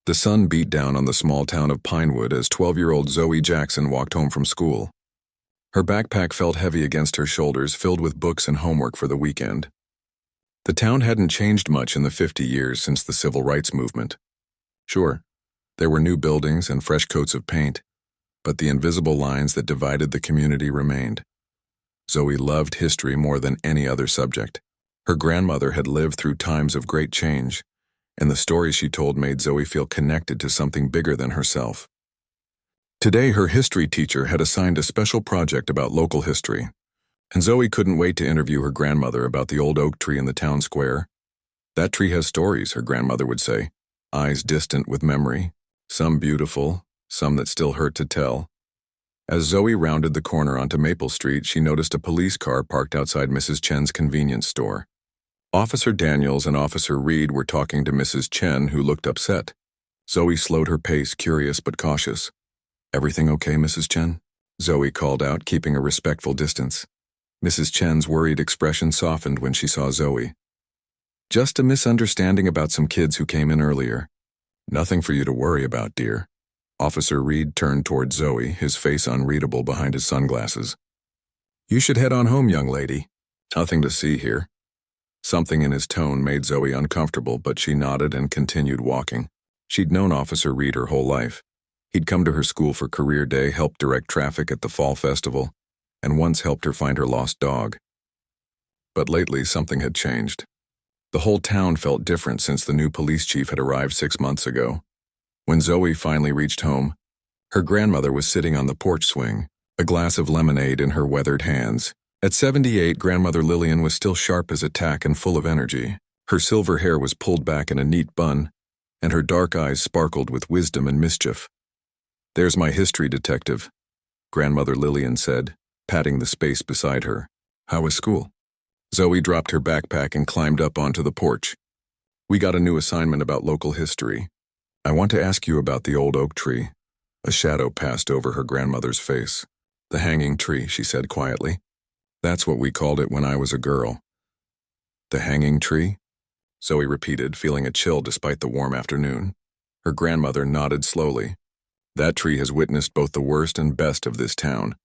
The sun beat down on the small town of Pinewood as 12-year-old Zoe Jackson walked home from school. Her backpack felt heavy against her shoulders, filled with books and homework for the weekend. The town hadn't changed much in the 50 years since the civil rights movement. Sure, there were new buildings and fresh coats of paint, but the invisible lines that divided the community remained. Zoe loved history more than any other subject. Her grandmother had lived through times of great change, and the stories she told made Zoe feel connected to something bigger than herself. Today, her history teacher had assigned a special project about local history, and Zoe couldn't wait to interview her grandmother about the old oak tree in the town square. "That tree has stories," her grandmother would say, eyes distant with memory, some beautiful, some that still hurt to tell. As Zoe rounded the corner onto Maple Street, she noticed a police car parked outside Mrs. Chen's convenience store. Officer Daniels and Officer Reed were talking to Mrs. Chen, who looked upset. Zoe slowed her pace, curious but cautious. "Everything okay, Mrs. Chen?" Zoe called out, keeping a respectful distance. Mrs. Chen's worried expression softened when she saw Zoe. "Just a misunderstanding about some kids who came in earlier. Nothing for you to worry about, dear." Officer Reed turned toward Zoe, his face unreadable behind his sunglasses. "You should head on home, young lady. Nothing to see here." Something in his tone made Zoe uncomfortable, but she nodded and continued walking. She'd known Officer Reed her whole life. He'd come to her school for career day, helped direct traffic at the fall festival, and once helped her find her lost dog. But lately, something had changed. The whole town felt different since the new police chief had arrived 6 months ago. When Zoe finally reached home, her grandmother was sitting on the porch swing, a glass of lemonade in her weathered hands. At 78, Grandmother Lillian was still sharp as a tack and full of energy. Her silver hair was pulled back in a neat bun, and her dark eyes sparkled with wisdom and mischief. "There's my history detective," Grandmother Lillian said, patting the space beside her. "How was school?" Zoe dropped her backpack and climbed up onto the porch. "We got a new assignment about local history. I want to ask you about the old oak tree." A shadow passed over her grandmother's face. "The hanging tree," she said quietly. "That's what we called it when I was a girl." "The hanging tree?" Zoe repeated, feeling a chill despite the warm afternoon. Her grandmother nodded slowly. "That tree has witnessed both the worst and best of this town.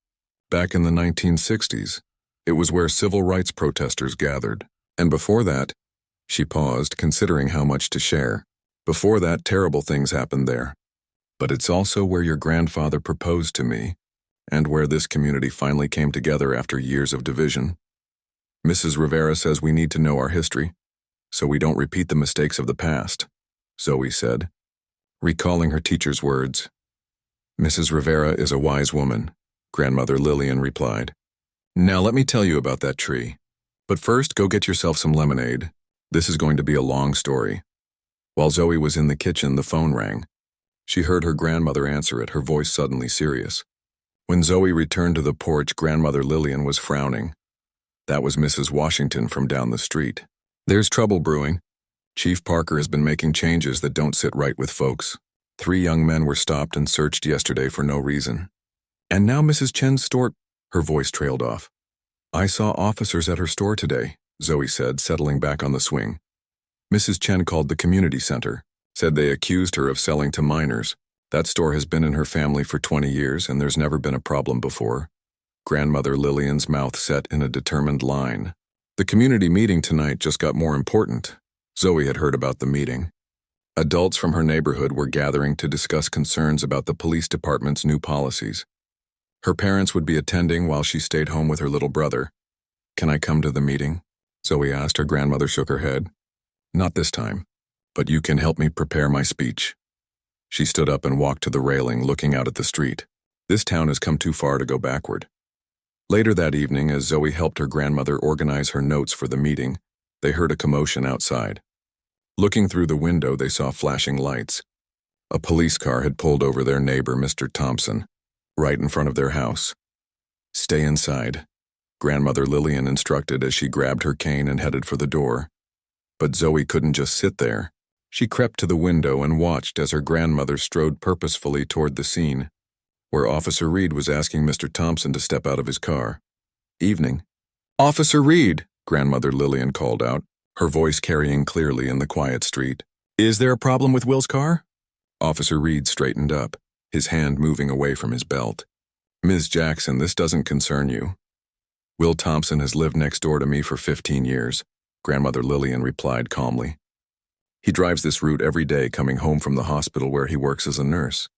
Back in the 1960s, it was where civil rights protesters gathered. And before that," she paused, considering how much to share. "Before that, terrible things happened there. But it's also where your grandfather proposed to me, and where this community finally came together after years of division. Mrs. Rivera says we need to know our history, so we don't repeat the mistakes of the past," Zoe said, recalling her teacher's words. "Mrs. Rivera is a wise woman," Grandmother Lillian replied. "Now let me tell you about that tree. But first, go get yourself some lemonade. This is going to be a long story." While Zoe was in the kitchen, the phone rang. She heard her grandmother answer it, her voice suddenly serious. When Zoe returned to the porch, Grandmother Lillian was frowning. That was Mrs. Washington from down the street. "There's trouble brewing. Chief Parker has been making changes that don't sit right with folks. 3 young men were stopped and searched yesterday for no reason. And now Mrs. Chen's store—" Her voice trailed off. "I saw officers at her store today," Zoe said, settling back on the swing. "Mrs. Chen called the community center, said they accused her of selling to minors. That store has been in her family for 20 years, and there's never been a problem before." Grandmother Lillian's mouth set in a determined line. The community meeting tonight just got more important. Zoe had heard about the meeting. Adults from her neighborhood were gathering to discuss concerns about the police department's new policies. Her parents would be attending while she stayed home with her little brother. "Can I come to the meeting?" Zoe asked. Her grandmother shook her head. "Not this time, but you can help me prepare my speech." She stood up and walked to the railing, looking out at the street. This town has come too far to go backward. Later that evening, as Zoe helped her grandmother organize her notes for the meeting, they heard a commotion outside. Looking through the window, they saw flashing lights. A police car had pulled over their neighbor, Mr. Thompson, right in front of their house. "Stay inside," Grandmother Lillian instructed as she grabbed her cane and headed for the door. But Zoe couldn't just sit there. She crept to the window and watched as her grandmother strode purposefully toward the scene, where Officer Reed was asking Mr. Thompson to step out of his car. "Evening." "Officer Reed," Grandmother Lillian called out, her voice carrying clearly in the quiet street. "Is there a problem with Will's car?" Officer Reed straightened up, his hand moving away from his belt. Ms. Jackson, this doesn't concern you. Will Thompson has lived next door to me for 15 years, Grandmother Lillian replied calmly. He drives this route every day coming home from the hospital where he works as a nurse.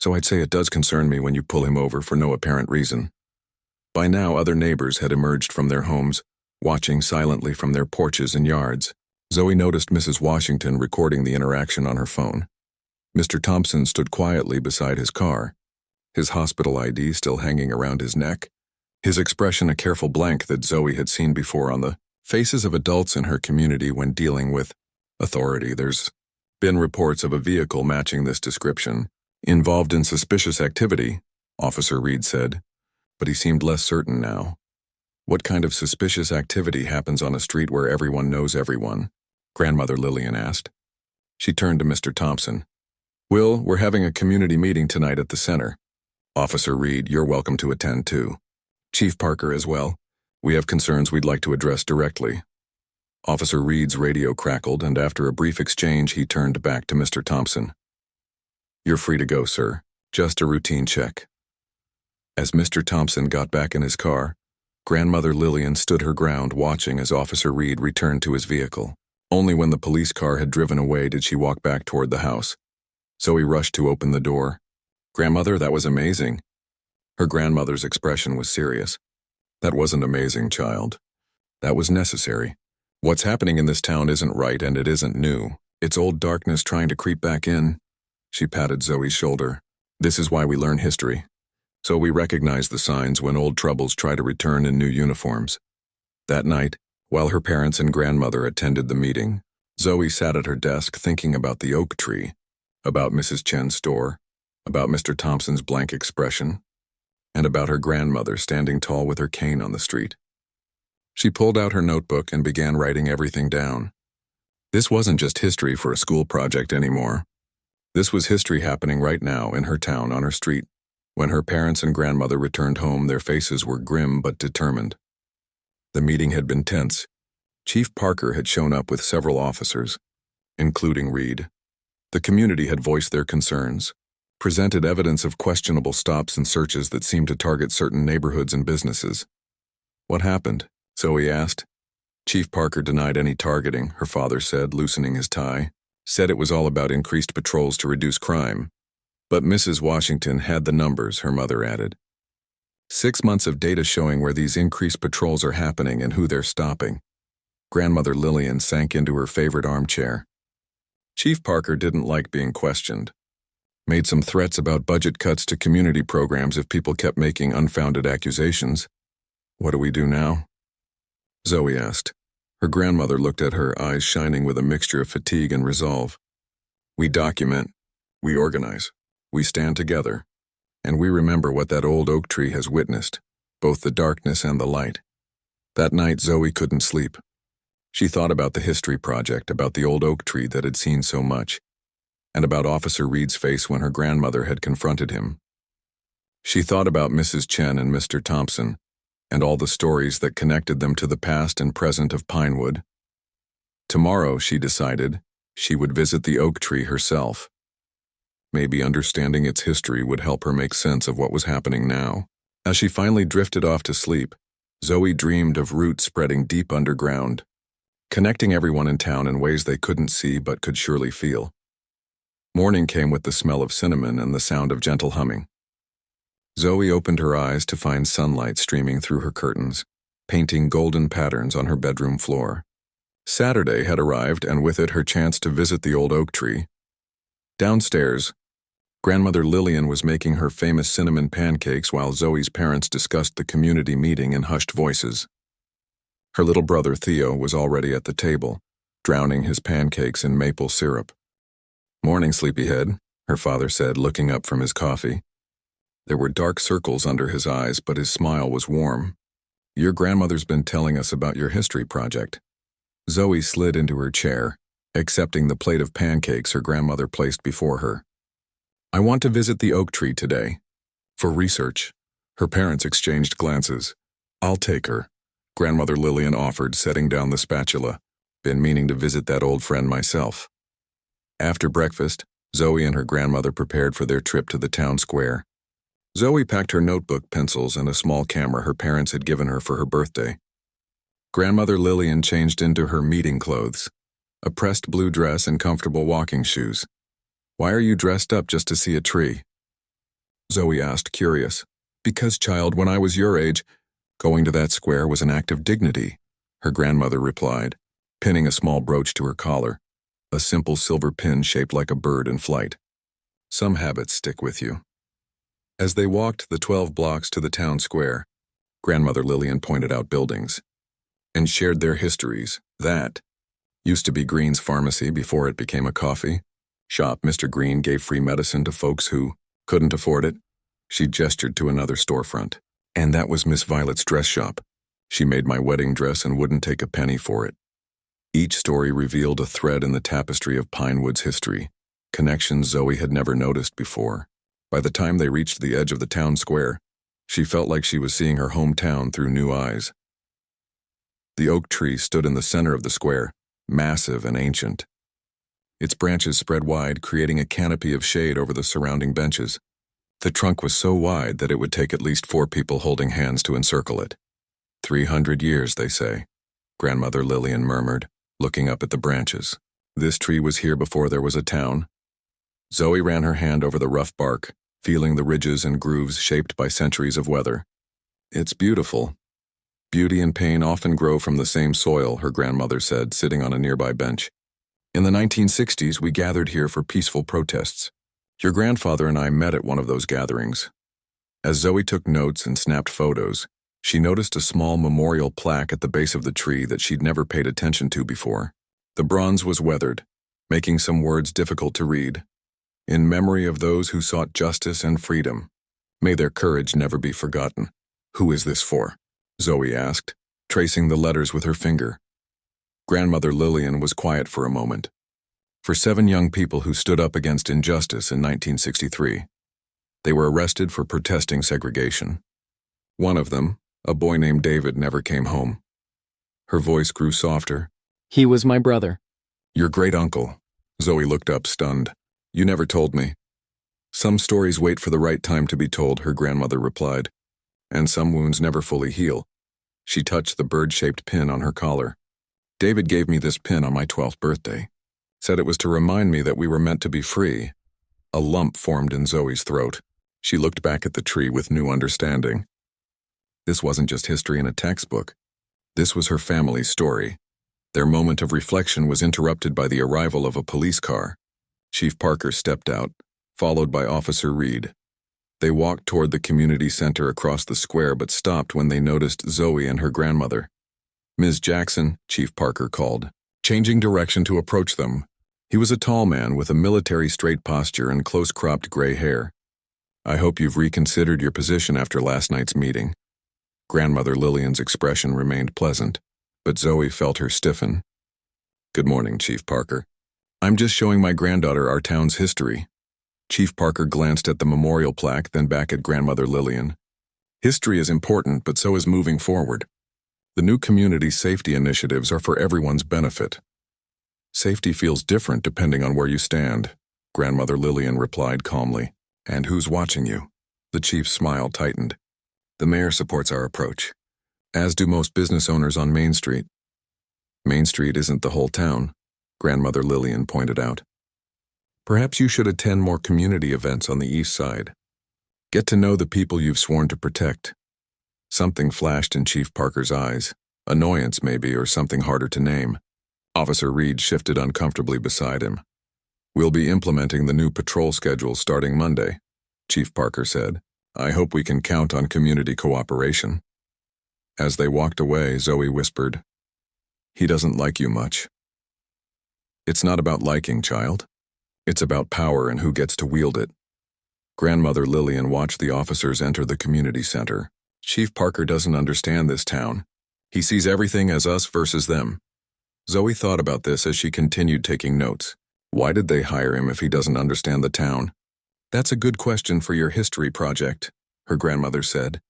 So I'd say it does concern me when you pull him over for no apparent reason. By now, other neighbors had emerged from their homes, watching silently from their porches and yards. Zoe noticed Mrs. Washington recording the interaction on her phone. Mr. Thompson stood quietly beside his car, his hospital ID still hanging around his neck, his expression a careful blank that Zoe had seen before on the faces of adults in her community when dealing with authority. There's been reports of a vehicle matching this description, involved in suspicious activity, Officer Reed said, but he seemed less certain now. What kind of suspicious activity happens on a street where everyone knows everyone? Grandmother Lillian asked. She turned to Mr. Thompson. Will, we're having a community meeting tonight at the center. Officer Reed, you're welcome to attend too. Chief Parker as well. We have concerns we'd like to address directly. Officer Reed's radio crackled, and after a brief exchange, he turned back to Mr. Thompson. You're free to go, sir. Just a routine check. As Mr. Thompson got back in his car, Grandmother Lillian stood her ground watching as Officer Reed returned to his vehicle. Only when the police car had driven away did she walk back toward the house. Zoe rushed to open the door. Grandmother, that was amazing. Her grandmother's expression was serious. That wasn't amazing, child. That was necessary. What's happening in this town isn't right, and it isn't new. It's old darkness trying to creep back in. She patted Zoe's shoulder. This is why we learn history. So we recognize the signs when old troubles try to return in new uniforms. That night, while her parents and grandmother attended the meeting, Zoe sat at her desk thinking about the oak tree, about Mrs. Chen's store, about Mr. Thompson's blank expression, and about her grandmother standing tall with her cane on the street. She pulled out her notebook and began writing everything down. This wasn't just history for a school project anymore. This was history happening right now in her town on her street. When her parents and grandmother returned home, their faces were grim but determined. The meeting had been tense. Chief Parker had shown up with several officers, including Reed. The community had voiced their concerns, presented evidence of questionable stops and searches that seemed to target certain neighborhoods and businesses. What happened? Zoe asked. Chief Parker denied any targeting, her father said, loosening his tie. Said it was all about increased patrols to reduce crime. But Mrs. Washington had the numbers, her mother added. 6 months of data showing where these increased patrols are happening and who they're stopping. Grandmother Lillian sank into her favorite armchair. Chief Parker didn't like being questioned. Made some threats about budget cuts to community programs if people kept making unfounded accusations. What do we do now? Zoe asked. Her grandmother looked at her, eyes shining with a mixture of fatigue and resolve. We document, we organize, we stand together, and we remember what that old oak tree has witnessed, both the darkness and the light. That night, Zoe couldn't sleep. She thought about the history project, about the old oak tree that had seen so much, and about Officer Reed's face when her grandmother had confronted him. She thought about Mrs. Chen and Mr. Thompson, and all the stories that connected them to the past and present of Pinewood. Tomorrow, she decided, she would visit the oak tree herself. Maybe understanding its history would help her make sense of what was happening now. As she finally drifted off to sleep, Zoe dreamed of roots spreading deep underground, connecting everyone in town in ways they couldn't see but could surely feel. Morning came with the smell of cinnamon and the sound of gentle humming. Zoe opened her eyes to find sunlight streaming through her curtains, painting golden patterns on her bedroom floor. Saturday had arrived, and with it her chance to visit the old oak tree. Downstairs, Grandmother Lillian was making her famous cinnamon pancakes while Zoe's parents discussed the community meeting in hushed voices. Her little brother Theo was already at the table, drowning his pancakes in maple syrup. Morning, sleepyhead, her father said, looking up from his coffee. There were dark circles under his eyes, but his smile was warm. Your grandmother's been telling us about your history project. Zoe slid into her chair, accepting the plate of pancakes her grandmother placed before her. I want to visit the oak tree today. For research. Her parents exchanged glances. I'll take her, Grandmother Lillian offered, setting down the spatula. Been meaning to visit that old friend myself. After breakfast, Zoe and her grandmother prepared for their trip to the town square. Zoe packed her notebook, pencils, and a small camera her parents had given her for her birthday. Grandmother Lillian changed into her meeting clothes, a pressed blue dress and comfortable walking shoes. "Why are you dressed up, just to see a tree?" Zoe asked, curious. "Because, child, when I was your age, going to that square was an act of dignity," her grandmother replied, pinning a small brooch to her collar, a simple silver pin shaped like a bird in flight. Some habits stick with you. As they walked the 12 blocks to the town square, Grandmother Lillian pointed out buildings and shared their histories. That used to be Green's Pharmacy before it became a coffee shop. Mr. Green gave free medicine to folks who couldn't afford it. She gestured to another storefront. "And that was Miss Violet's dress shop. She made my wedding dress and wouldn't take a penny for it." Each story revealed a thread in the tapestry of Pinewood's history, connections Zoe had never noticed before. By the time they reached the edge of the town square, she felt like she was seeing her hometown through new eyes. The oak tree stood in the center of the square, massive and ancient. Its branches spread wide, creating a canopy of shade over the surrounding benches. The trunk was so wide that it would take at least 4 people holding hands to encircle it. 300 years, they say, Grandmother Lillian murmured, looking up at the branches. This tree was here before there was a town. Zoe ran her hand over the rough bark, feeling the ridges and grooves shaped by centuries of weather. "It's beautiful. Beauty and pain often grow from the same soil," her grandmother said, sitting on a nearby bench. "In the 1960s, we gathered here for peaceful protests. Your grandfather and I met at one of those gatherings." As Zoe took notes and snapped photos, she noticed a small memorial plaque at the base of the tree that she'd never paid attention to before. The bronze was weathered, making some words difficult to read. "In memory of those who sought justice and freedom. May their courage never be forgotten." "Who is this for?" Zoe asked, tracing the letters with her finger. Grandmother Lillian was quiet for a moment. "For 7 young people who stood up against injustice in 1963. They were arrested for protesting segregation. One of them, a boy named David, never came home." Her voice grew softer. "He was my brother." "Your great-uncle." Zoe looked up, stunned. "You never told me." "Some stories wait for the right time to be told," her grandmother replied. "And some wounds never fully heal." She touched the bird-shaped pin on her collar. "David gave me this pin on my 12th birthday. Said it was to remind me that we were meant to be free." A lump formed in Zoe's throat. She looked back at the tree with new understanding. This wasn't just history in a textbook. This was her family's story. Their moment of reflection was interrupted by the arrival of a police car. Chief Parker stepped out, followed by Officer Reed. They walked toward the community center across the square but stopped when they noticed Zoe and her grandmother. "Ms. Jackson," Chief Parker called, changing direction to approach them. He was a tall man with a military straight posture and close-cropped gray hair. "I hope you've reconsidered your position after last night's meeting." Grandmother Lillian's expression remained pleasant, but Zoe felt her stiffen. "Good morning, Chief Parker. I'm just showing my granddaughter our town's history." Chief Parker glanced at the memorial plaque, then back at Grandmother Lillian. "History is important, but so is moving forward. The new community safety initiatives are for everyone's benefit." "Safety feels different depending on where you stand," Grandmother Lillian replied calmly. "And who's watching you?" The chief's smile tightened. "The mayor supports our approach, as do most business owners on Main Street." "Main Street isn't the whole town," Grandmother Lillian pointed out. "Perhaps you should attend more community events on the east side. Get to know the people you've sworn to protect." Something flashed in Chief Parker's eyes. Annoyance, maybe, or something harder to name. Officer Reed shifted uncomfortably beside him. "We'll be implementing the new patrol schedule starting Monday," Chief Parker said. "I hope we can count on community cooperation." As they walked away, Zoe whispered, "He doesn't like you much." "It's not about liking, child. It's about power and who gets to wield it." Grandmother Lillian watched the officers enter the community center. "Chief Parker doesn't understand this town. He sees everything as us versus them." Zoe thought about this as she continued taking notes. Why did they hire him if he doesn't understand the town? "That's a good question for your history project," her grandmother said.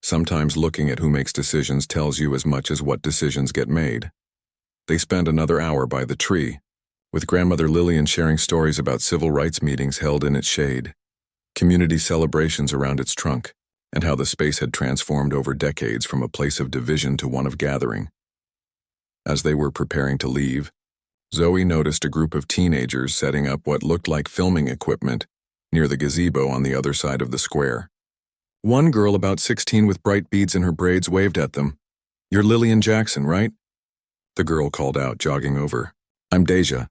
"Sometimes looking at who makes decisions tells you as much as what decisions get made." They spent another hour by the tree, with grandmother Lillian sharing stories about civil rights meetings held in its shade, community celebrations around its trunk, and how the space had transformed over decades from a place of division to one of gathering. As they were preparing to leave, Zoe noticed a group of teenagers setting up what looked like filming equipment near the gazebo on the other side of the square. One girl about 16 with bright beads in her braids waved at them. "You're Lillian Jackson, right?" The girl called out, jogging over. "I'm Deja.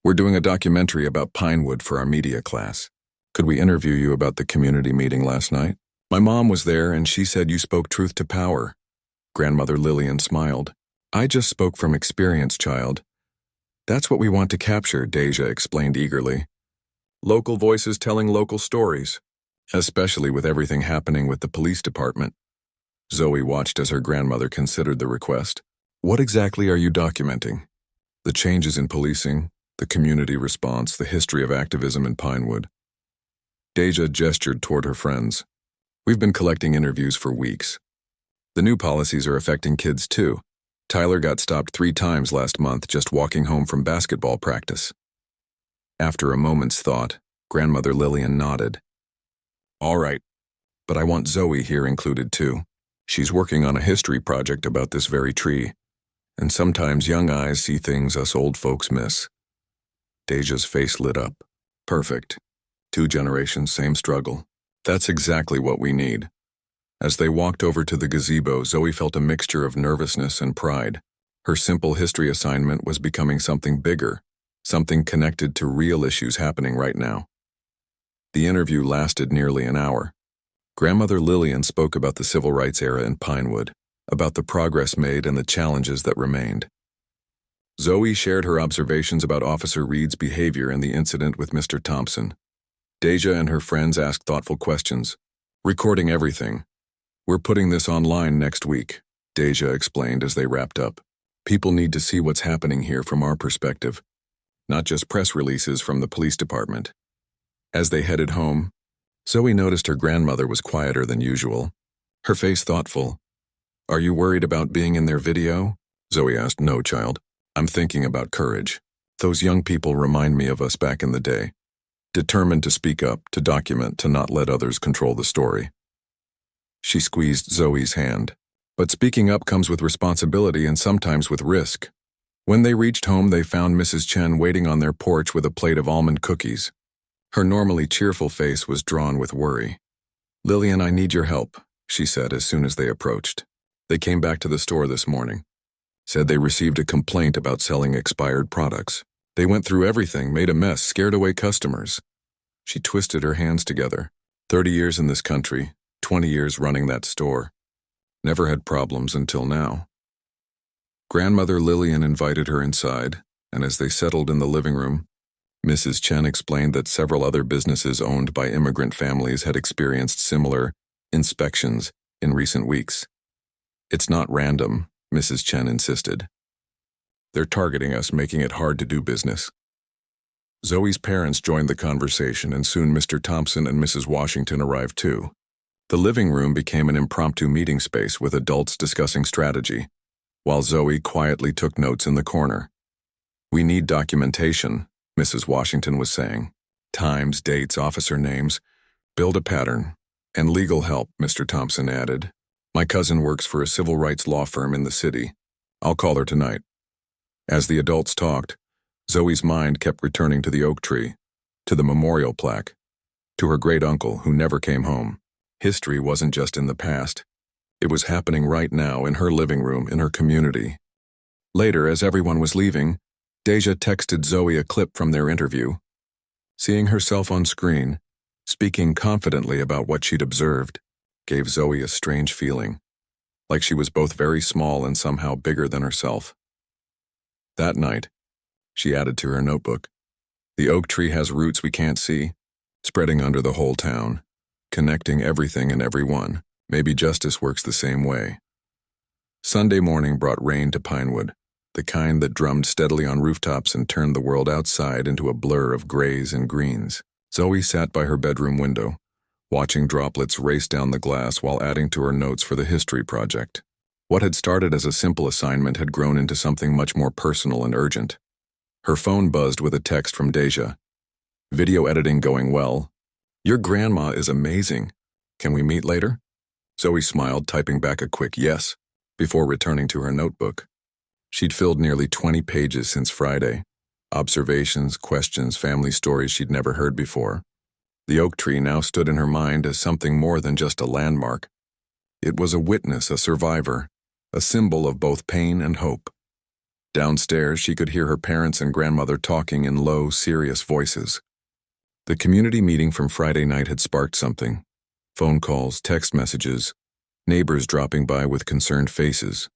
We're doing a documentary about Pinewood for our media class. Could we interview you about the community meeting last night? My mom was there and she said you spoke truth to power." Grandmother Lillian smiled. "I just spoke from experience, child. That's what we want to capture," Deja explained eagerly. "Local voices telling local stories, especially with everything happening with the police department." Zoe watched as her grandmother considered the request. "What exactly are you documenting?" "The changes in policing, the community response, the history of activism in Pinewood." Deja gestured toward her friends. "We've been collecting interviews for weeks. The new policies are affecting kids too. Tyler got stopped 3 times last month just walking home from basketball practice." After a moment's thought, Grandmother Lillian nodded. "All right, but I want Zoe here included too. She's working on a history project about this very tree, and sometimes young eyes see things us old folks miss." Deja's face lit up. "Perfect. 2 generations, same struggle. That's exactly what we need." As they walked over to the gazebo, Zoe felt a mixture of nervousness and pride. Her simple history assignment was becoming something bigger, something connected to real issues happening right now. The interview lasted nearly an hour. Grandmother Lillian spoke about the civil rights era in Pinewood, about the progress made and the challenges that remained. Zoe shared her observations about Officer Reed's behavior in the incident with Mr. Thompson. Deja and her friends asked thoughtful questions, recording everything. "We're putting this online next week," Deja explained as they wrapped up. "People need to see what's happening here from our perspective, not just press releases from the police department." As they headed home, Zoe noticed her grandmother was quieter than usual, her face thoughtful. "Are you worried about being in their video?" Zoe asked. "No, child. I'm thinking about courage. Those young people remind me of us back in the day. Determined to speak up, to document, to not let others control the story." She squeezed Zoe's hand. "But speaking up comes with responsibility and sometimes with risk." When they reached home, they found Mrs. Chen waiting on their porch with a plate of almond cookies. Her normally cheerful face was drawn with worry. "Lillian, I need your help," she said as soon as they approached. "They came back to the store this morning. Said they received a complaint about selling expired products. They went through everything, made a mess, scared away customers." She twisted her hands together. 30 years in this country, 20 years running that store. Never had problems until now. Grandmother Lillian invited her inside, and as they settled in the living room, Mrs. Chen explained that several other businesses owned by immigrant families had experienced similar inspections in recent weeks. "It's not random," Mrs. Chen insisted. "They're targeting us, making it hard to do business." Zoe's parents joined the conversation, and soon Mr. Thompson and Mrs. Washington arrived too. The living room became an impromptu meeting space with adults discussing strategy, while Zoe quietly took notes in the corner. "We need documentation," Mrs. Washington was saying. "Times, dates, officer names. Build a pattern. And legal help," Mr. Thompson added. "My cousin works for a civil rights law firm in the city. I'll call her tonight." As the adults talked, Zoe's mind kept returning to the oak tree, to the memorial plaque, to her great-uncle who never came home. History wasn't just in the past. It was happening right now in her living room, in her community. Later, as everyone was leaving, Deja texted Zoe a clip from their interview. Seeing herself on screen, speaking confidently about what she'd observed, gave Zoe a strange feeling, like she was both very small and somehow bigger than herself. That night, she added to her notebook, "The oak tree has roots we can't see, spreading under the whole town, connecting everything and everyone. Maybe justice works the same way." Sunday morning brought rain to Pinewood, the kind that drummed steadily on rooftops and turned the world outside into a blur of grays and greens. Zoe sat by her bedroom window, watching droplets race down the glass while adding to her notes for the history project. What had started as a simple assignment had grown into something much more personal and urgent. Her phone buzzed with a text from Deja. Video editing going well. Your grandma is amazing. Can we meet later? Zoe smiled, typing back a quick yes, before returning to her notebook. She'd filled nearly 20 pages since Friday. Observations, questions, family stories she'd never heard before. The oak tree now stood in her mind as something more than just a landmark. It was a witness, a survivor, a symbol of both pain and hope. Downstairs, she could hear her parents and grandmother talking in low, serious voices. The community meeting from Friday night had sparked something. Phone calls, text messages, neighbors dropping by with concerned faces.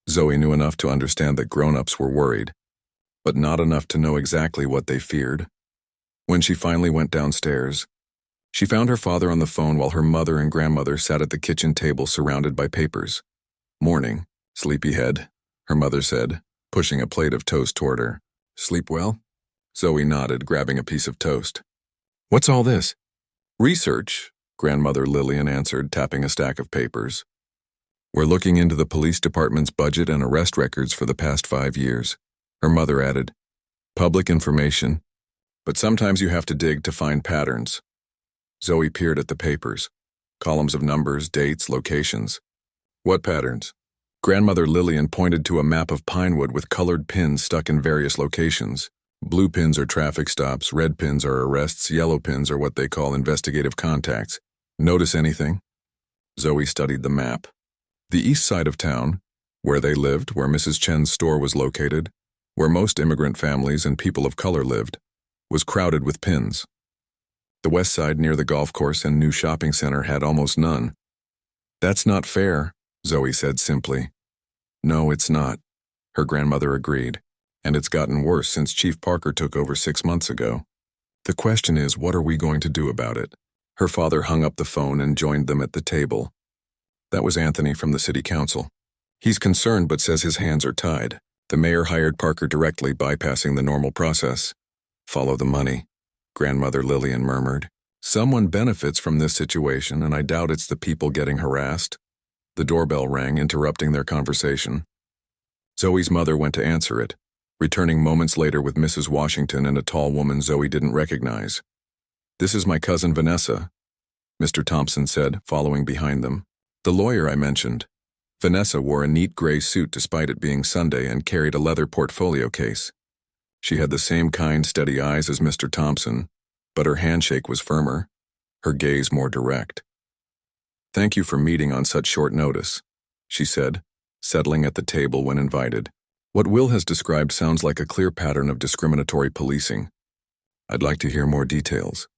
Zoe knew enough to understand that grown-ups were worried, but not enough to know exactly what they feared. When she finally went downstairs, she found her father on the phone while her mother and grandmother sat at the kitchen table surrounded by papers. "Morning, sleepyhead," her mother said, pushing a plate of toast toward her. "Sleep well?" Zoe nodded, grabbing a piece of toast. "What's all this?" "Research," Grandmother Lillian answered, tapping a stack of papers. "We're looking into the police department's budget and arrest records for the past 5 years. Her mother added, "Public information, but sometimes you have to dig to find patterns." Zoe peered at the papers. Columns of numbers, dates, locations. "What patterns?" Grandmother Lillian pointed to a map of Pinewood with colored pins stuck in various locations. Blue pins are traffic stops, red pins are arrests, yellow pins are what they call investigative contacts. "Notice anything?" Zoe studied the map. The east side of town, where they lived, where Mrs. Chen's store was located, where most immigrant families and people of color lived, was crowded with pins. The west side near the golf course and new shopping center had almost none. "That's not fair," Zoe said simply. "No, it's not," her grandmother agreed, "and it's gotten worse since Chief Parker took over 6 months ago. The question is, what are we going to do about it?" Her father hung up the phone and joined them at the table. That was Anthony from the city council. "He's concerned but says his hands are tied. The mayor hired Parker directly, bypassing the normal process." "Follow the money," Grandmother Lillian murmured. "Someone benefits from this situation, and I doubt it's the people getting harassed." The doorbell rang, interrupting their conversation. Zoe's mother went to answer it, returning moments later with Mrs. Washington and a tall woman Zoe didn't recognize. "This is my cousin Vanessa," Mr. Thompson said, following behind them. "The lawyer I mentioned." Vanessa wore a neat gray suit despite it being Sunday and carried a leather portfolio case. She had the same kind, steady eyes as Mr. Thompson, but her handshake was firmer, her gaze more direct. "Thank you for meeting on such short notice," she said, settling at the table when invited. "What Will has described sounds like a clear pattern of discriminatory policing. I'd like to hear more details."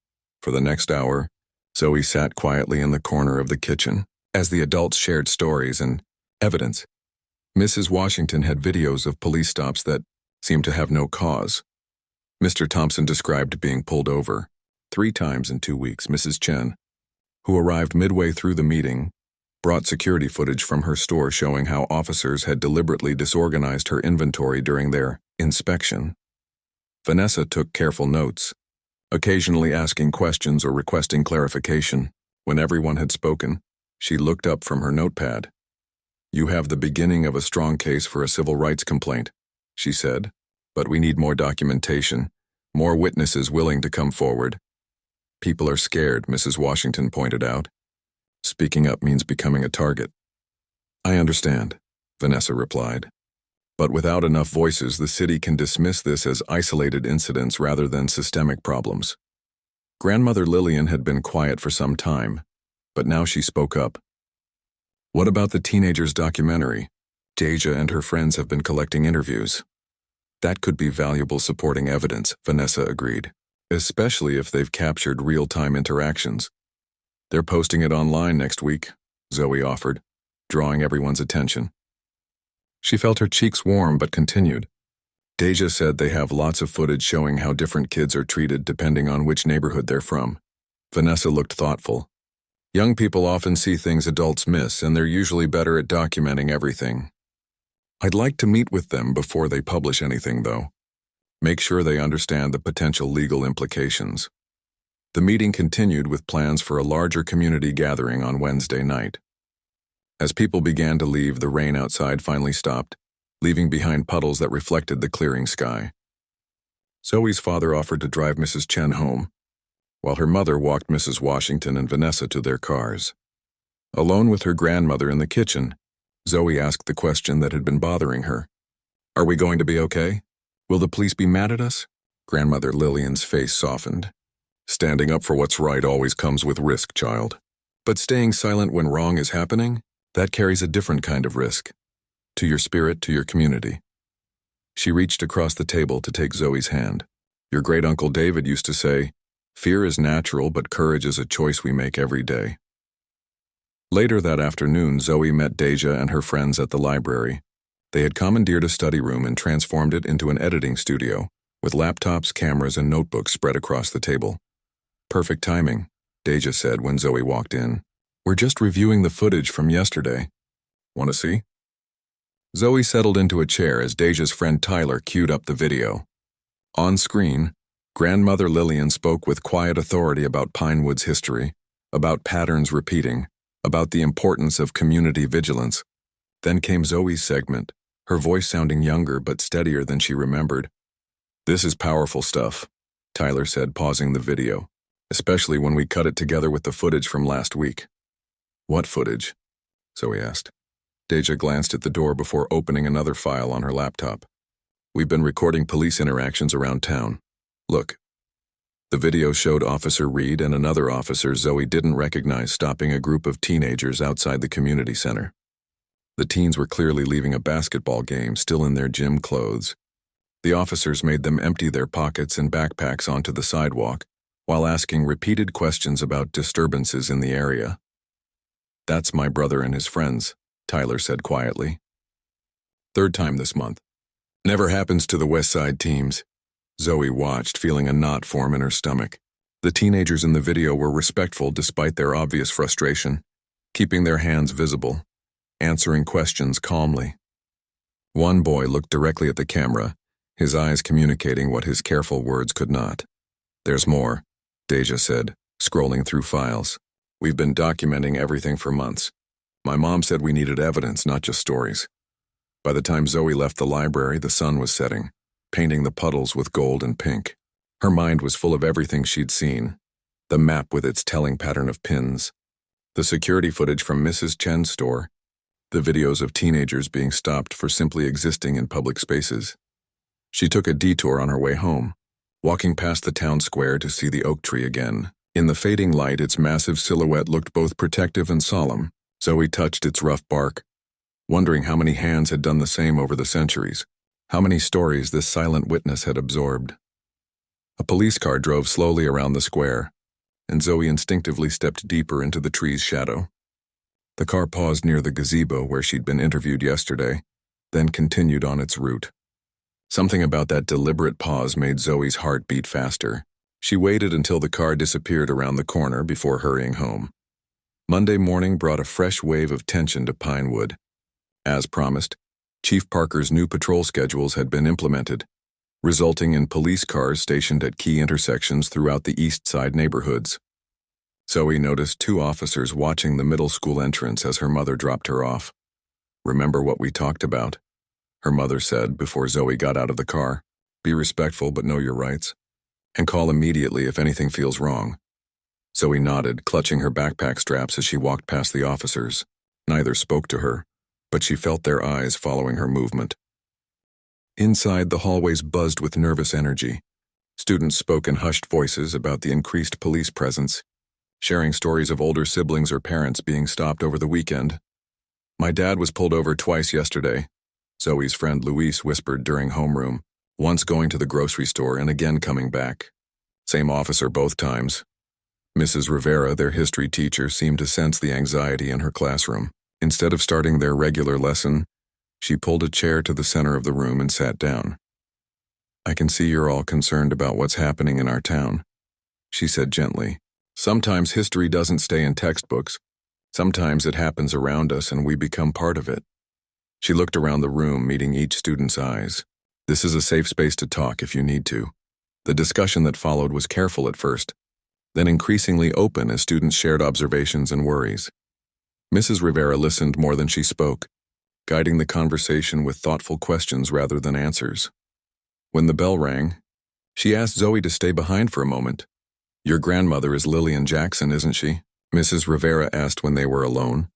For the next hour, Zoe sat quietly in the corner of the kitchen as the adults shared stories and evidence. Mrs. Washington had videos of police stops that seemed to have no cause. Mr. Thompson described being pulled over 3 times in 2 weeks. Mrs. Chen, who arrived midway through the meeting, brought security footage from her store showing how officers had deliberately disorganized her inventory during their inspection. Vanessa took careful notes, occasionally asking questions or requesting clarification. When everyone had spoken, she looked up from her notepad. "You have the beginning of a strong case for a civil rights complaint," she said, "but we need more documentation, more witnesses willing to come forward." "People are scared," Mrs. Washington pointed out. "Speaking up means becoming a target." "I understand," Vanessa replied. "But without enough voices, the city can dismiss this as isolated incidents rather than systemic problems." Grandmother Lillian had been quiet for some time, but now she spoke up. "What about the teenager's documentary? Deja and her friends have been collecting interviews." "That could be valuable supporting evidence," Vanessa agreed, "especially if they've captured real-time interactions." "They're posting it online next week," Zoe offered, drawing everyone's attention. She felt her cheeks warm but continued. "Deja said they have lots of footage showing how different kids are treated depending on which neighborhood they're from." Vanessa looked thoughtful. "Young people often see things adults miss, and they're usually better at documenting everything. I'd like to meet with them before they publish anything, though. Make sure they understand the potential legal implications." The meeting continued with plans for a larger community gathering on Wednesday night. As people began to leave, the rain outside finally stopped, leaving behind puddles that reflected the clearing sky. Zoe's father offered to drive Mrs. Chen home, while her mother walked Mrs. Washington and Vanessa to their cars. Alone with her grandmother in the kitchen, Zoe asked the question that had been bothering her. Are we going to be okay? Will the police be mad at us? Grandmother Lillian's face softened. Standing up for what's right always comes with risk, child. But staying silent when wrong is happening, that carries a different kind of risk. To your spirit, to your community. She reached across the table to take Zoe's hand. Your great-uncle David used to say, fear is natural, but courage is a choice we make every day. Later that afternoon, Zoe met Deja and her friends at the library. They had commandeered a study room and transformed it into an editing studio, with laptops, cameras, and notebooks spread across the table. Perfect timing, Deja said when Zoe walked in. We're just reviewing the footage from yesterday. Want to see? Zoe settled into a chair as Deja's friend Tyler queued up the video. On screen, Grandmother Lillian spoke with quiet authority about Pinewood's history, about patterns repeating, about the importance of community vigilance. Then came Zoe's segment, her voice sounding younger but steadier than she remembered. This is powerful stuff, Tyler said, pausing the video, especially when we cut it together with the footage from last week. What footage? Zoe asked. Deja glanced at the door before opening another file on her laptop. We've been recording police interactions around town. Look. The video showed Officer Reed and another officer Zoe didn't recognize stopping a group of teenagers outside the community center. The teens were clearly leaving a basketball game, still in their gym clothes. The officers made them empty their pockets and backpacks onto the sidewalk, while asking repeated questions about disturbances in the area. That's my brother and his friends, Tyler said quietly. Third time this month. Never happens to the West Side teams. Zoe watched, feeling a knot form in her stomach. The teenagers in the video were respectful despite their obvious frustration, keeping their hands visible, answering questions calmly. One boy looked directly at the camera, his eyes communicating what his careful words could not. There's more, Deja said, scrolling through files. We've been documenting everything for months. My mom said we needed evidence, not just stories. By the time Zoe left the library, the sun was setting, painting the puddles with gold and pink. Her mind was full of everything she'd seen. The map with its telling pattern of pins, the security footage from Mrs. Chen's store, the videos of teenagers being stopped for simply existing in public spaces. She took a detour on her way home, walking past the town square to see the oak tree again. In the fading light, its massive silhouette looked both protective and solemn. Zoe touched its rough bark, wondering how many hands had done the same over the centuries, how many stories this silent witness had absorbed. A police car drove slowly around the square, and Zoe instinctively stepped deeper into the tree's shadow. The car paused near the gazebo where she'd been interviewed yesterday, then continued on its route. Something about that deliberate pause made Zoe's heart beat faster. She waited until the car disappeared around the corner before hurrying home. Monday morning brought a fresh wave of tension to Pinewood. As promised, Chief Parker's new patrol schedules had been implemented, resulting in police cars stationed at key intersections throughout the East Side neighborhoods. Zoe noticed 2 officers watching the middle school entrance as her mother dropped her off. Remember what we talked about? Her mother said before Zoe got out of the car. Be respectful but know your rights. And call immediately if anything feels wrong. Zoe nodded, clutching her backpack straps as she walked past the officers. Neither spoke to her, but she felt their eyes following her movement. Inside, the hallways buzzed with nervous energy. Students spoke in hushed voices about the increased police presence, sharing stories of older siblings or parents being stopped over the weekend. My dad was pulled over twice yesterday, Zoe's friend Luis whispered during homeroom, once going to the grocery store and again coming back. Same officer both times. Mrs. Rivera, their history teacher, seemed to sense the anxiety in her classroom. Instead of starting their regular lesson, she pulled a chair to the center of the room and sat down. I can see you're all concerned about what's happening in our town, she said gently. Sometimes history doesn't stay in textbooks. Sometimes it happens around us and we become part of it. She looked around the room, meeting each student's eyes. This is a safe space to talk if you need to. The discussion that followed was careful at first, then increasingly open as students shared observations and worries. Mrs. Rivera listened more than she spoke, guiding the conversation with thoughtful questions rather than answers. When the bell rang, She asked Zoe to stay behind for a moment. "Your grandmother is Lillian Jackson, isn't she?" Mrs. Rivera asked when they were alone.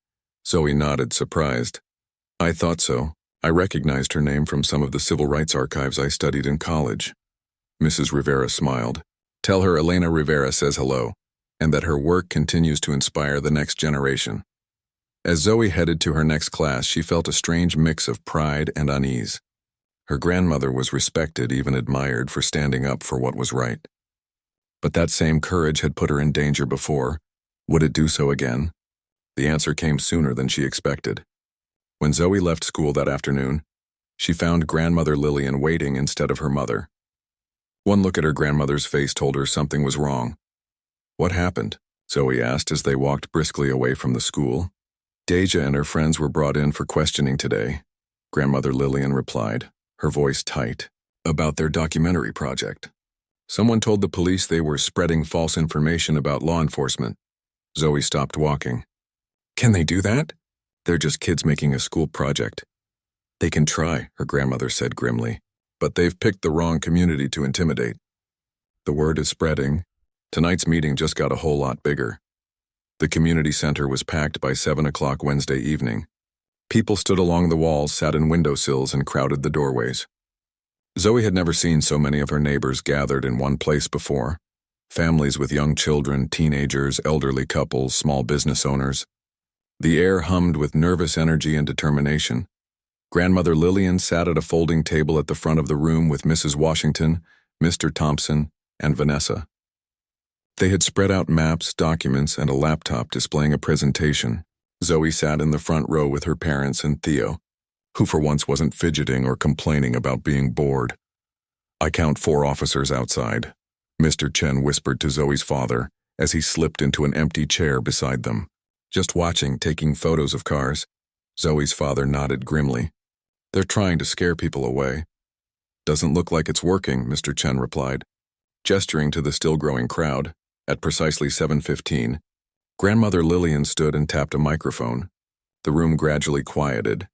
Zoe nodded, surprised. "I thought so. I recognized her name from some of the civil rights archives I studied in college." Mrs. Rivera smiled. "Tell her Elena Rivera says hello, and that her work continues to inspire the next generation." As Zoe headed to her next class, she felt a strange mix of pride and unease. Her grandmother was respected, even admired, for standing up for what was right. But that same courage had put her in danger before. Would it do so again? The answer came sooner than she expected. When Zoe left school that afternoon, she found grandmother Lillian waiting instead of her mother. One look at her grandmother's face told her something was wrong. "What happened?" Zoe asked as they walked briskly away from the school. "Deja and her friends were brought in for questioning today," grandmother Lillian replied, her voice tight. "About their documentary project. Someone told the police they were spreading false information about law enforcement." Zoe stopped walking. "Can they do that? They're just kids making a school project." "They can try," her grandmother said grimly, "but they've picked the wrong community to intimidate. The word is spreading. Tonight's meeting just got a whole lot bigger." The community center was packed by 7 o'clock Wednesday evening. People stood along the walls, sat in windowsills, and crowded the doorways. Zoe had never seen so many of her neighbors gathered in one place before. Families with young children, teenagers, elderly couples, small business owners. The air hummed with nervous energy and determination. Grandmother Lillian sat at a folding table at the front of the room with Mrs. Washington, Mr. Thompson, and Vanessa. They had spread out maps, documents, and a laptop displaying a presentation. Zoe sat in the front row with her parents and Theo, who for once wasn't fidgeting or complaining about being bored. "I count 4 officers outside," Mr. Chen whispered to Zoe's father as he slipped into an empty chair beside them. "Just watching, taking photos of cars." Zoe's father nodded grimly. "They're trying to scare people away." "Doesn't look like it's working," Mr. Chen replied, gesturing to the still-growing crowd. At precisely 7:15, grandmother Lillian stood and tapped a microphone. The room gradually quieted.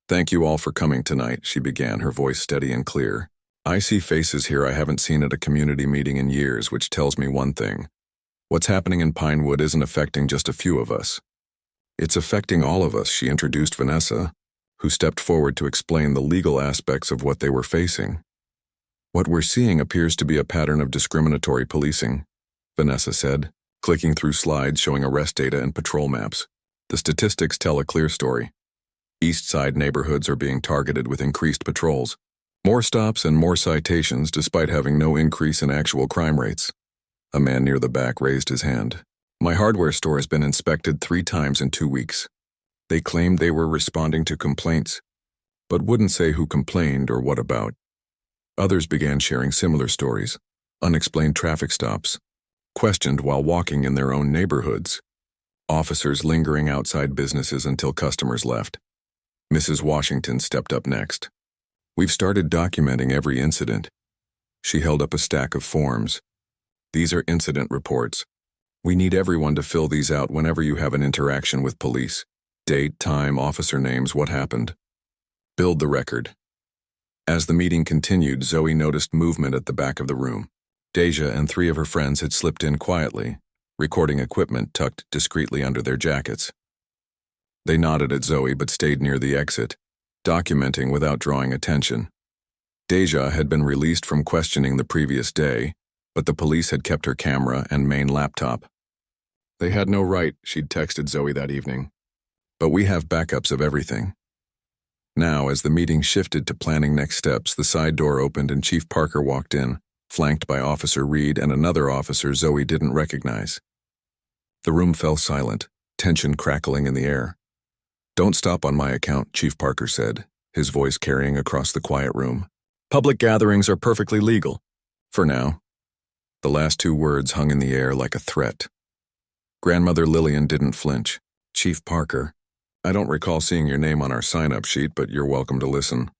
"Thank you all for coming tonight," she began, her voice steady and clear. "I see faces here I haven't seen at a community meeting in years, which tells me one thing. What's happening in Pinewood isn't affecting just a few of us. It's affecting all of us," she introduced Vanessa, who stepped forward to explain the legal aspects of what they were facing. "What we're seeing appears to be a pattern of discriminatory policing," Vanessa said, clicking through slides showing arrest data and patrol maps. "The statistics tell a clear story. East Side neighborhoods are being targeted with increased patrols, more stops and more citations despite having no increase in actual crime rates." A man near the back raised his hand. "My hardware store has been inspected 3 times in 2 weeks. They claimed they were responding to complaints, but wouldn't say who complained or what about." Others began sharing similar stories, unexplained traffic stops, questioned while walking in their own neighborhoods, officers lingering outside businesses until customers left. Mrs. Washington stepped up next. "We've started documenting every incident." She held up a stack of forms. "These are incident reports. We need everyone to fill these out whenever you have an interaction with police. Date, time, officer names, what happened. Build the record." As the meeting continued, Zoe noticed movement at the back of the room. Deja and 3 of her friends had slipped in quietly, recording equipment tucked discreetly under their jackets. They nodded at Zoe but stayed near the exit, documenting without drawing attention. Deja had been released from questioning the previous day, but the police had kept her camera and main laptop. "They had no right," she'd texted Zoe that evening. "But we have backups of everything." Now, as the meeting shifted to planning next steps, the side door opened and Chief Parker walked in, flanked by Officer Reed and another officer Zoe didn't recognize. The room fell silent, tension crackling in the air. "Don't stop on my account," Chief Parker said, his voice carrying across the quiet room. "Public gatherings are perfectly legal. For now." The last 2 words hung in the air like a threat. Grandmother Lillian didn't flinch. "Chief Parker, I don't recall seeing your name on our sign-up sheet, but you're welcome to listen."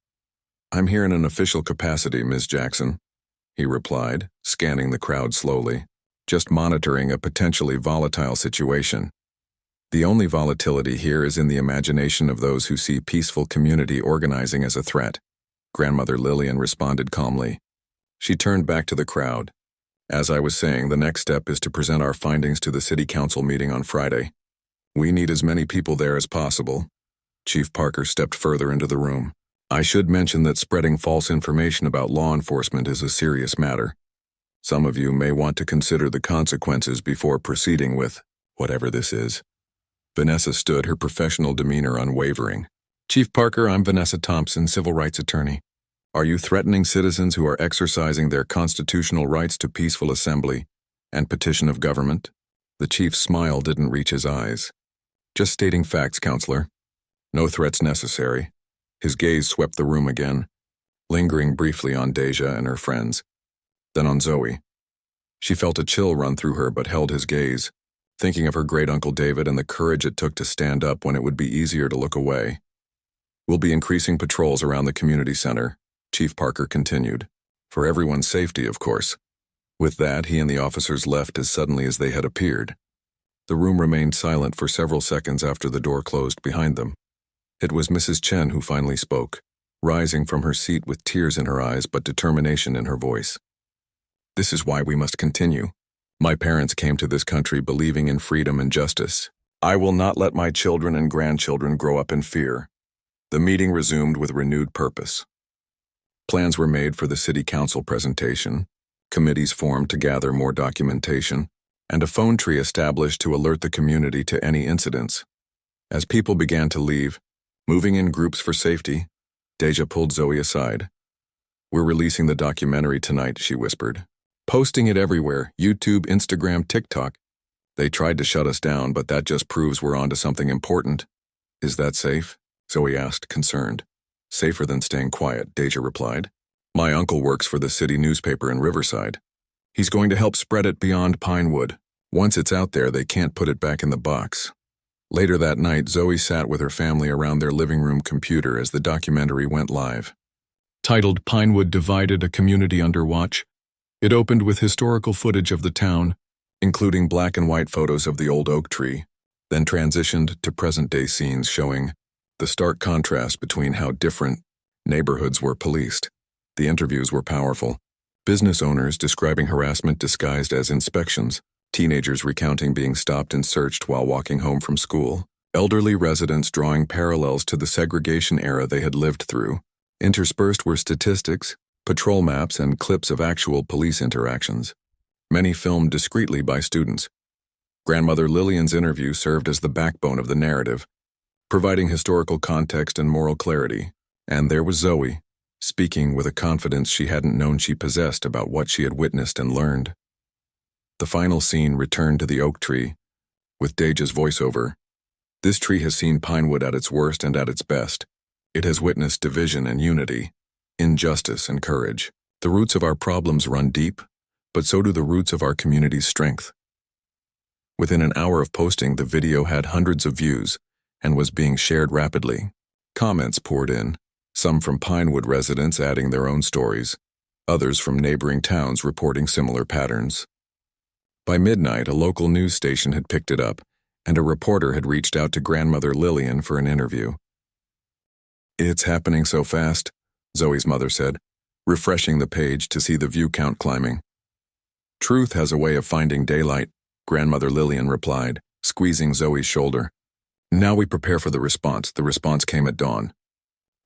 "I'm here in an official capacity, Ms. Jackson," he replied, scanning the crowd slowly, "just monitoring a potentially volatile situation. The only volatility here is in the imagination of those who see peaceful community organizing as a threat." Grandmother Lillian responded calmly. She turned back to the crowd. As I was saying, the next step is to present our findings to the city council meeting on Friday. We need as many people there as possible. Chief Parker stepped further into the room. I should mention that spreading false information about law enforcement is a serious matter. Some of you may want to consider the consequences before proceeding with whatever this is. Vanessa stood, her professional demeanor unwavering. Chief Parker, I'm Vanessa Thompson, civil rights attorney. Are you threatening citizens who are exercising their constitutional rights to peaceful assembly and petition of government? The chief's smile didn't reach his eyes. Just stating facts, counselor. No threats necessary. His gaze swept the room again, lingering briefly on Deja and her friends, then on Zoe. She felt a chill run through her but held his gaze, thinking of her great-uncle David and the courage it took to stand up when it would be easier to look away. We'll be increasing patrols around the community center, Chief Parker continued. For everyone's safety, of course. With that, he and the officers left as suddenly as they had appeared. The room remained silent for several seconds after the door closed behind them. It was Mrs. Chen who finally spoke, rising from her seat with tears in her eyes but determination in her voice. This is why we must continue. My parents came to this country believing in freedom and justice. I will not let my children and grandchildren grow up in fear. The meeting resumed with renewed purpose. Plans were made for the city council presentation, committees formed to gather more documentation, and a phone tree established to alert the community to any incidents. As people began to leave, moving in groups for safety, Deja pulled Zoe aside. We're releasing the documentary tonight, she whispered. Posting it everywhere, YouTube, Instagram, TikTok. They tried to shut us down, but that just proves we're onto something important. Is that safe? Zoe asked, concerned. Safer than staying quiet, Deja replied. My uncle works for the city newspaper in Riverside. He's going to help spread it beyond Pinewood. Once it's out there, they can't put it back in the box. Later that night, Zoe sat with her family around their living room computer as the documentary went live. Titled Pinewood Divided, A Community Under Watch, it opened with historical footage of the town, including black and white photos of the old oak tree, then transitioned to present-day scenes showing the stark contrast between how different neighborhoods were policed. The interviews were powerful. Business owners describing harassment disguised as inspections, teenagers recounting being stopped and searched while walking home from school, elderly residents drawing parallels to the segregation era they had lived through. Interspersed were statistics, patrol maps, and clips of actual police interactions, many filmed discreetly by students. Grandmother Lillian's interview served as the backbone of the narrative, providing historical context and moral clarity. And there was Zoe, speaking with a confidence she hadn't known she possessed about what she had witnessed and learned. The final scene returned to the oak tree, with Deja's voiceover. This tree has seen Pinewood at its worst and at its best. It has witnessed division and unity, injustice and courage. The roots of our problems run deep, but so do the roots of our community's strength. Within an hour of posting, the video had hundreds of views and was being shared rapidly. Comments poured in, some from Pinewood residents adding their own stories, others from neighboring towns reporting similar patterns. By midnight, a local news station had picked it up, and a reporter had reached out to Grandmother Lillian for an interview. It's happening so fast, Zoe's mother said, refreshing the page to see the view count climbing. Truth has a way of finding daylight, Grandmother Lillian replied, squeezing Zoe's shoulder. Now we prepare for the response. The response came at dawn.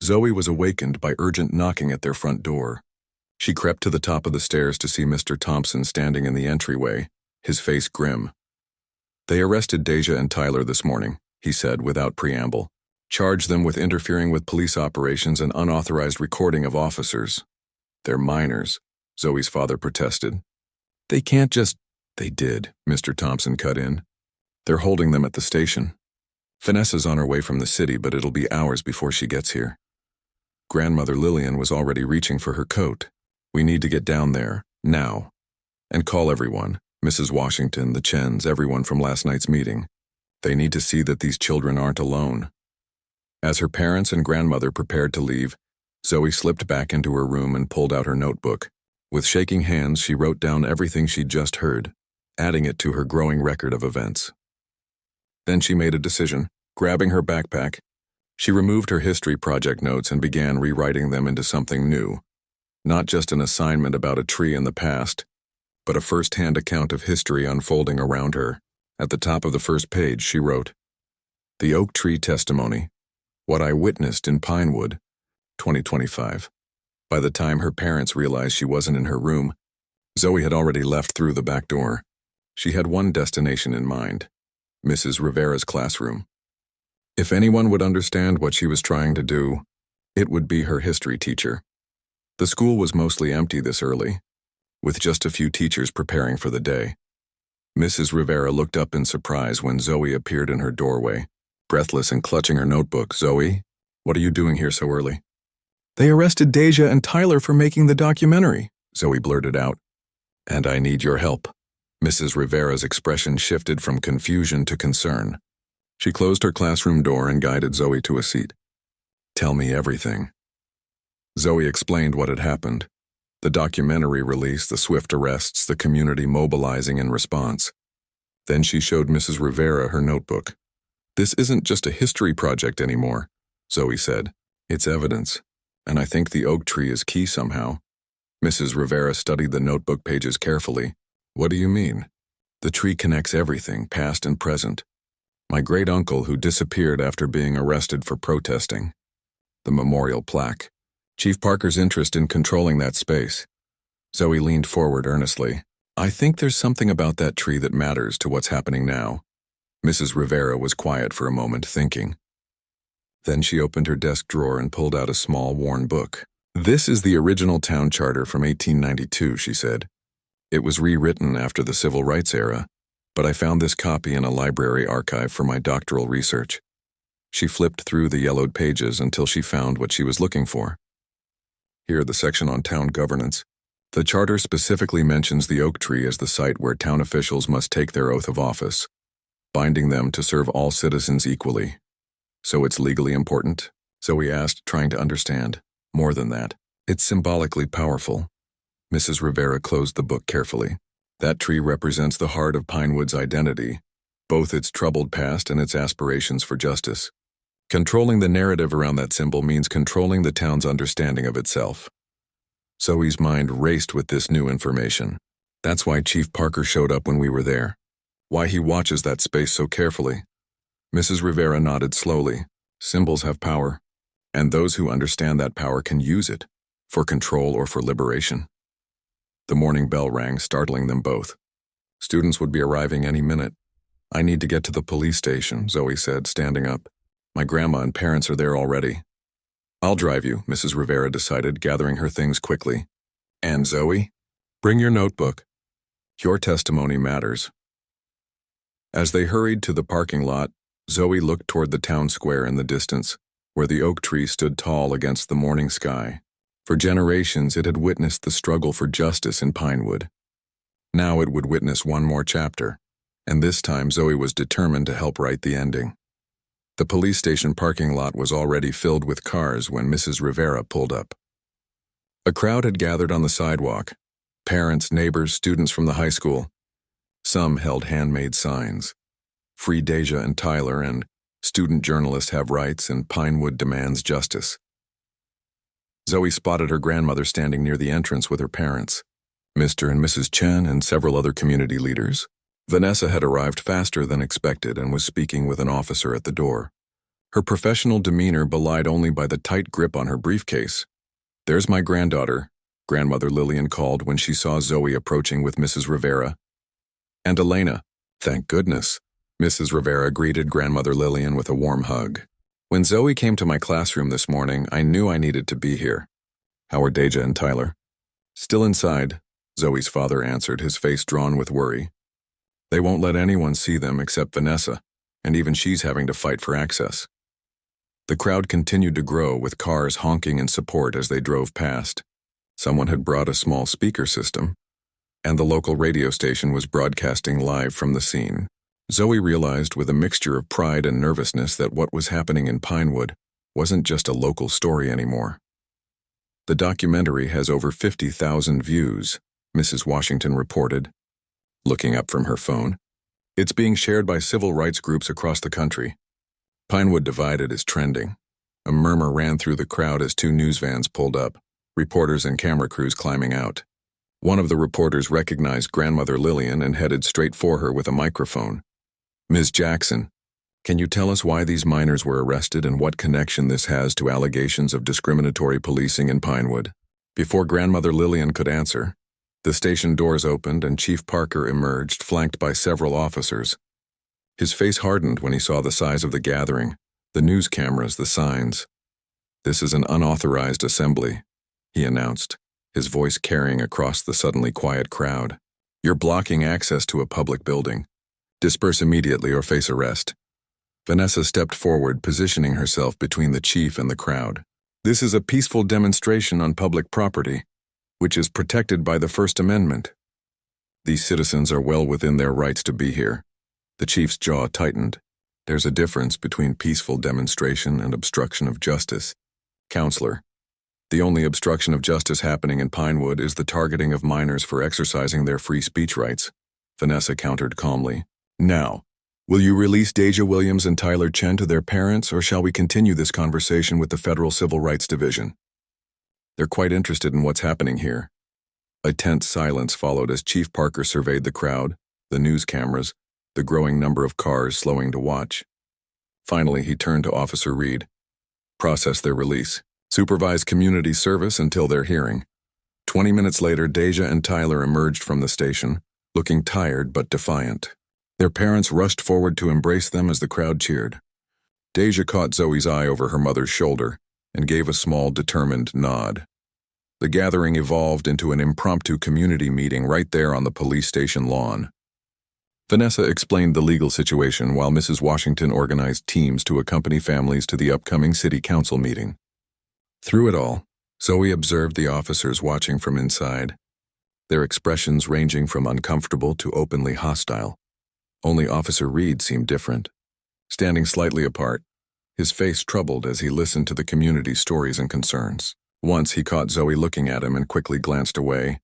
Zoe was awakened by urgent knocking at their front door. She crept to the top of the stairs to see Mr. Thompson standing in the entryway, his face grim. They arrested Deja and Tyler this morning, he said without preamble. Charged them with interfering with police operations and unauthorized recording of officers. They're minors, Zoe's father protested. They can't just... They did, Mr. Thompson cut in. They're holding them at the station. Vanessa's on her way from the city, but it'll be hours before she gets here. Grandmother Lillian was already reaching for her coat. We need to get down there, now. And call everyone, Mrs. Washington, the Chens, everyone from last night's meeting. They need to see that these children aren't alone. As her parents and grandmother prepared to leave, Zoe slipped back into her room and pulled out her notebook. With shaking hands, she wrote down everything she'd just heard, adding it to her growing record of events. Then she made a decision. Grabbing her backpack, she removed her history project notes and began rewriting them into something new. Not just an assignment about a tree in the past, but a first-hand account of history unfolding around her. At the top of the first page, she wrote, "The Oak Tree Testimony. What I Witnessed in Pinewood, 2025. By the time her parents realized she wasn't in her room, Zoe had already left through the back door. She had one destination in mind, Mrs. Rivera's classroom. If anyone would understand what she was trying to do, it would be her history teacher. The school was mostly empty this early, with just a few teachers preparing for the day. Mrs. Rivera looked up in surprise when Zoe appeared in her doorway, breathless and clutching her notebook. "Zoe, what are you doing here so early?" "They arrested Deja and Tyler for making the documentary," Zoe blurted out. "And I need your help." Mrs. Rivera's expression shifted from confusion to concern. She closed her classroom door and guided Zoe to a seat. "Tell me everything." Zoe explained what had happened. The documentary release, the swift arrests, the community mobilizing in response. Then she showed Mrs. Rivera her notebook. "This isn't just a history project anymore," Zoe said. "It's evidence, and I think the oak tree is key somehow." Mrs. Rivera studied the notebook pages carefully. "What do you mean?" "The tree connects everything, past and present. My great-uncle who disappeared after being arrested for protesting. The memorial plaque. Chief Parker's interest in controlling that space." Zoe leaned forward earnestly. "I think there's something about that tree that matters to what's happening now." Mrs. Rivera was quiet for a moment, thinking. Then she opened her desk drawer and pulled out a small, worn book. "This is the original town charter from 1892, she said. "It was rewritten after the Civil Rights era, but I found this copy in a library archive for my doctoral research." She flipped through the yellowed pages until she found what she was looking for. Here, the section on town governance. The charter specifically mentions the oak tree as the site where town officials must take their oath of office, binding them to serve all citizens equally. "So it's legally important?" Zoe asked, trying to understand. "More than that. It's symbolically powerful." Mrs. Rivera closed the book carefully. "That tree represents the heart of Pinewood's identity, both its troubled past and its aspirations for justice. Controlling the narrative around that symbol means controlling the town's understanding of itself." Zoe's mind raced with this new information. That's why Chief Parker showed up when we were there. Why he watches that space so carefully. Mrs. Rivera nodded slowly. Symbols have power, and those who understand that power can use it, for control or for liberation. The morning bell rang, startling them both. Students would be arriving any minute. "I need to get to the police station," Zoe said, standing up. "My grandma and parents are there already." "I'll drive you," Mrs. Rivera decided, gathering her things quickly. "And Zoe, bring your notebook. Your testimony matters." As they hurried to the parking lot, Zoe looked toward the town square in the distance, where the oak tree stood tall against the morning sky. For generations, it had witnessed the struggle for justice in Pinewood. Now it would witness one more chapter, and this time Zoe was determined to help write the ending. The police station parking lot was already filled with cars when Mrs. Rivera pulled up. A crowd had gathered on the sidewalk. Parents, neighbors, students from the high school. Some held handmade signs. "Free Deja and Tyler," and "Student journalists have rights," and "Pinewood demands justice." Zoe spotted her grandmother standing near the entrance with her parents, Mr. and Mrs. Chen, and several other community leaders. Vanessa had arrived faster than expected and was speaking with an officer at the door. Her professional demeanor belied only by the tight grip on her briefcase. "There's my granddaughter," Grandmother Lillian called when she saw Zoe approaching with Mrs. Rivera. "And Elena." "Thank goodness." Mrs. Rivera greeted Grandmother Lillian with a warm hug. "When Zoe came to my classroom this morning, I knew I needed to be here." "How are Deja and Tyler?" "Still inside," Zoe's father answered, his face drawn with worry. "They won't let anyone see them except Vanessa, and even she's having to fight for access." The crowd continued to grow, with cars honking in support as they drove past. Someone had brought a small speaker system, and the local radio station was broadcasting live from the scene. Zoe realized with a mixture of pride and nervousness that what was happening in Pinewood wasn't just a local story anymore. "The documentary has over 50,000 views," Mrs. Washington reported, looking up from her phone. "It's being shared by civil rights groups across the country. Pinewood Divided is trending." A murmur ran through the crowd as two news vans pulled up. reporters and camera crews climbing out. One of the reporters recognized Grandmother Lillian and headed straight for her with a microphone. "Ms. Jackson, can you tell us why these minors were arrested and what connection this has to allegations of discriminatory policing in Pinewood?" Before Grandmother Lillian could answer, the station doors opened and Chief Parker emerged, flanked by several officers. His face hardened when he saw the size of the gathering, the news cameras, the signs. "This is an unauthorized assembly," he announced, his voice carrying across the suddenly quiet crowd. "You're blocking access to a public building. Disperse immediately or face arrest." Vanessa stepped forward, positioning herself between the chief and the crowd. "This is a peaceful demonstration on public property, which is protected by the First Amendment. These citizens are well within their rights to be here." The chief's jaw tightened. "There's a difference between peaceful demonstration and obstruction of justice. Counselor, the only obstruction of justice happening in Pinewood is the targeting of minors for exercising their free speech rights," Vanessa countered calmly. "Now, will you release Deja Williams and Tyler Chen to their parents, or shall we continue this conversation with the Federal Civil Rights Division? They're quite interested in what's happening here." A tense silence followed as Chief Parker surveyed the crowd, the news cameras, the growing number of cars slowing to watch. Finally, he turned to Officer Reed. "Process their release. Supervise community service until their hearing." 20 minutes later, Deja and Tyler emerged from the station, looking tired but defiant. Their parents rushed forward to embrace them as the crowd cheered. Deja caught Zoe's eye over her mother's shoulder and gave a small, determined nod. The gathering evolved into an impromptu community meeting right there on the police station lawn. Vanessa explained the legal situation while Mrs. Washington organized teams to accompany families to the upcoming city council meeting. Through it all, Zoe observed the officers watching from inside, their expressions ranging from uncomfortable to openly hostile. Only Officer Reed seemed different. Standing slightly apart, his face troubled as he listened to the community's stories and concerns. Once he caught Zoe looking at him and quickly glanced away,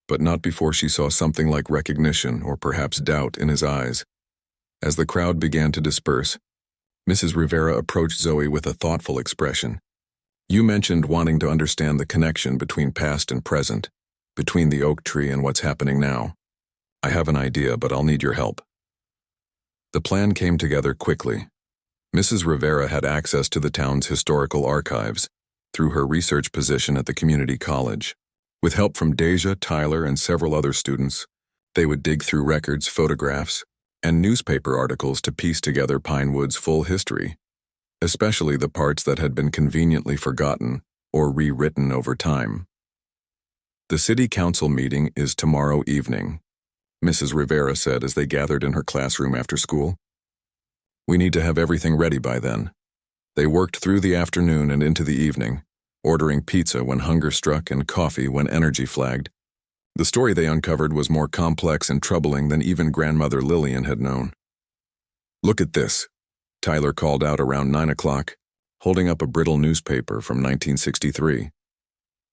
but not before she saw something like recognition or perhaps doubt in his eyes. As the crowd began to disperse, Mrs. Rivera approached Zoe with a thoughtful expression. "You mentioned wanting to understand the connection between past and present, between the oak tree and what's happening now. I have an idea, but I'll need your help." The plan came together quickly. Mrs. Rivera had access to the town's historical archives through her research position at the community college. With help from Deja, Tyler, and several other students, they would dig through records, photographs, and newspaper articles to piece together Pinewood's full history, especially the parts that had been conveniently forgotten or rewritten over time. "The city council meeting is tomorrow evening," Mrs. Rivera said as they gathered in her classroom after school. "We need to have everything ready by then." They worked through the afternoon and into the evening, ordering pizza when hunger struck and coffee when energy flagged. The story they uncovered was more complex and troubling than even Grandmother Lillian had known. "Look at this," Tyler called out around 9 o'clock, holding up a brittle newspaper from 1963.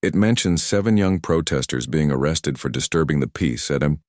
It mentions 7 young protesters being arrested for disturbing the peace at a